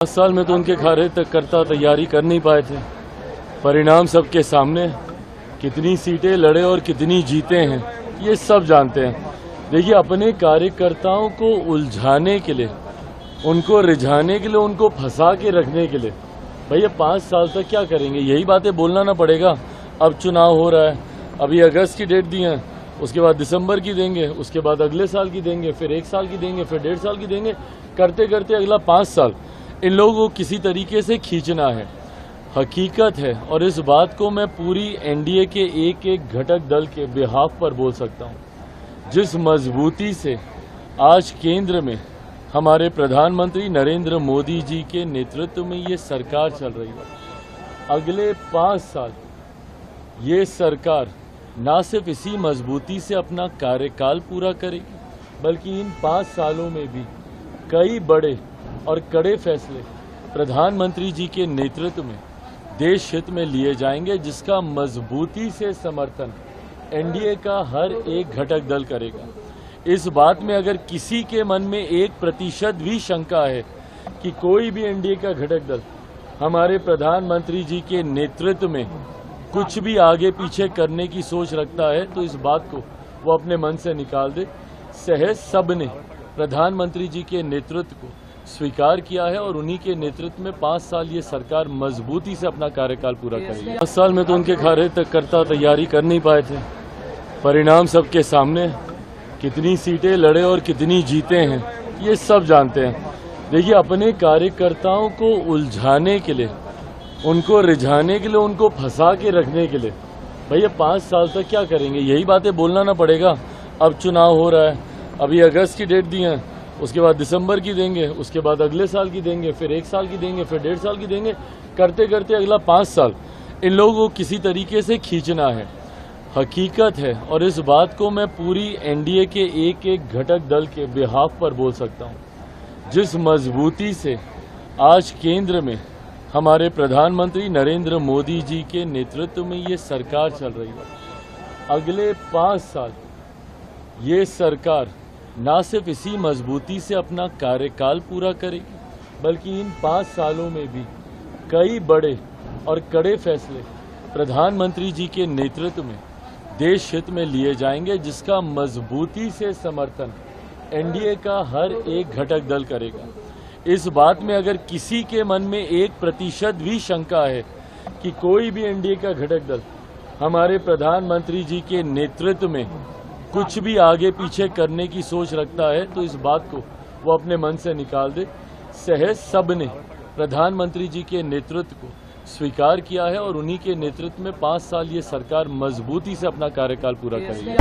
10 साल में तो उनके कार्यकर्ता तैयारी कर नहीं पाए थे। परिणाम सबके सामने, कितनी सीटें लड़े और कितनी जीते हैं ये सब जानते हैं। देखिए, अपने कार्यकर्ताओं को उलझाने के लिए, उनको रिझाने के लिए, उनको फंसा के रखने के लिए भैया 5 साल तक क्या करेंगे, यही बातें बोलना ना पड़ेगा। अब चुनाव हो रहा है, अभी अगस्त की डेट दी है, उसके बाद दिसंबर की देंगे, उसके बाद अगले साल की देंगे, फिर 1 साल की देंगे, फिर 1.5 साल की देंगे, करते करते अगला 5 साल इन लोगों को किसी तरीके से खींचना है। हकीकत है, और इस बात को मैं पूरी एनडीए के एक एक घटक दल के बिहाफ पर बोल सकता हूं। जिस मजबूती से आज केंद्र में हमारे प्रधानमंत्री नरेंद्र मोदी जी के नेतृत्व में ये सरकार चल रही है, अगले 5 साल ये सरकार न सिर्फ इसी मजबूती से अपना कार्यकाल पूरा करेगी, बल्कि इन 5 सालों में भी कई बड़े और कड़े फैसले प्रधानमंत्री जी के नेतृत्व में देश हित में लिए जाएंगे, जिसका मजबूती से समर्थन एनडीए का हर एक घटक दल करेगा। इस बात में अगर किसी के मन में 1% भी शंका है कि कोई भी एनडीए का घटक दल हमारे प्रधानमंत्री जी के नेतृत्व में कुछ भी आगे पीछे करने की सोच रखता है, तो इस बात को वो अपने मन से निकाल दे। सहज सबने प्रधानमंत्री जी के नेतृत्व को स्वीकार किया है और उन्हीं के नेतृत्व में 5 साल ये सरकार मजबूती से अपना कार्यकाल पूरा करेगी। 10 साल में तो उनके कार्यकर्ता तैयारी कर नहीं पाए थे। परिणाम सबके सामने, कितनी सीटें लड़े और कितनी जीते हैं ये सब जानते हैं। देखिए, अपने कार्यकर्ताओं को उलझाने के लिए, उनको रिझाने के लिए, उनको फंसा के रखने के लिए भैया 5 साल तक क्या करेंगे, यही बातें बोलना ना पड़ेगा। अब चुनाव हो रहा है, अभी अगस्त की डेट दी है, उसके बाद दिसंबर की देंगे, उसके बाद अगले साल की देंगे, फिर 1 साल की देंगे, फिर 1.5 साल की देंगे, करते करते अगला 5 साल इन लोगों को किसी तरीके से खींचना है। हकीकत है, और इस बात को मैं पूरी एनडीए के एक एक घटक दल के बिहाफ पर बोल सकता हूं। जिस मजबूती से आज केंद्र में हमारे प्रधानमंत्री नरेंद्र मोदी जी के नेतृत्व में ये सरकार चल रही है, अगले 5 साल ये सरकार न सिर्फ इसी मजबूती से अपना कार्यकाल पूरा करेगी, बल्कि इन 5 सालों में भी कई बड़े और कड़े फैसले प्रधानमंत्री जी के नेतृत्व में देश हित में लिए जाएंगे, जिसका मजबूती से समर्थन एनडीए का हर एक घटक दल करेगा। इस बात में अगर किसी के मन में 1% भी शंका है कि कोई भी एनडीए का घटक दल हमारे प्रधानमंत्री जी के नेतृत्व में कुछ भी आगे पीछे करने की सोच रखता है, तो इस बात को वो अपने मन से निकाल दे। सहज सबने प्रधानमंत्री जी के नेतृत्व को स्वीकार किया है और उन्हीं के नेतृत्व में 5 साल ये सरकार मजबूती से अपना कार्यकाल पूरा करेगी।